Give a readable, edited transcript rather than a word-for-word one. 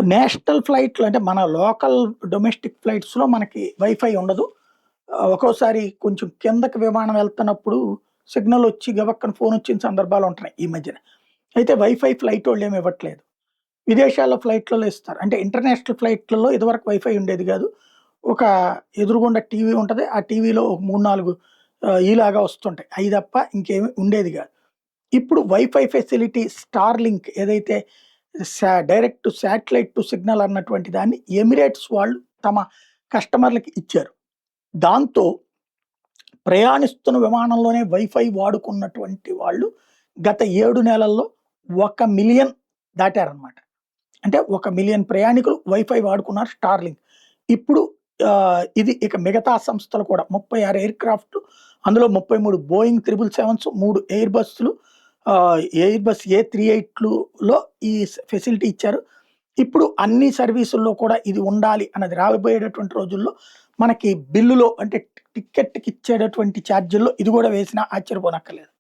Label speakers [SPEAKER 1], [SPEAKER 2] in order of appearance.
[SPEAKER 1] National ఫ్లైట్‌లో అంటే మన లోకల్ డొమెస్టిక్ ఫ్లైట్స్‌లో మనకి వైఫై ఉండదు. ఒక్కోసారి కొంచెం కిందకి విమానం వెళ్తున్నప్పుడు సిగ్నల్ వచ్చి గబక్కన ఫోనొచ్చిన సందర్భాలు ఉంటున్నాయి ఈ మధ్యన. అయితే వైఫై ఫ్లైటోళ్ళేమి ఇవ్వట్లేదు. విదేశాల్లో ఫ్లైట్‌లలో ఇస్తారు. అంటే ఇంటర్నేషనల్ ఫ్లైట్‌లలో ఇదివరకు వైఫై ఉండేది గాదు. ఒక ఎదురుగుండా టీవీ ఉంటది. ఆ టీవీలో ఒక 3, 4 ఇలాగా వస్తుంటాయి. అయి తప్ప ఇంకేమి ఉండేది గాదు. ఇప్పుడు వైఫై ఫెసిలిటీ స్టార్‌లింక్ ఏదైతే డైరెక్ట్ శాటిలైట్ టు సిగ్నల్ అన్నటువంటి దాన్ని ఎమిరేట్స్ వాళ్ళు తమ కస్టమర్‌లకి ఇచ్చారు. దాంతో ప్రయాణిస్తున్న విమానంలోనే వైఫై వాడుకున్నటువంటి వాళ్ళు గత 7 నెలల్లో 1,000,000 దాటారనమాట. అంటే 1,000,000 ప్రయాణికులు వైఫై వాడుకున్నారు స్టార్‌లింక్. ఇప్పుడు ఇది ఇక మిగతా సంస్థలు కూడా 36 ఎయిర్‌క్రాఫ్ట్‌లు అందులో 33 బోయింగ్ 777స్, 3 ఎయిర్ బస్సులు ఎయిర్ బస్ ఏ380లో ఈ ఫెసిలిటీ ఇచ్చారు. ఇప్పుడు అన్ని సర్వీసుల్లో కూడా ఇది ఉండాలి అన్నది రాబోయేటటువంటి రోజుల్లో మనకి బిల్లులో అంటే టికెట్‌కి ఇచ్చేటటువంటి ఛార్జీల్లో ఇది గూడా వేసినా ఆశ్చర్యపోనక్కర్లేదు.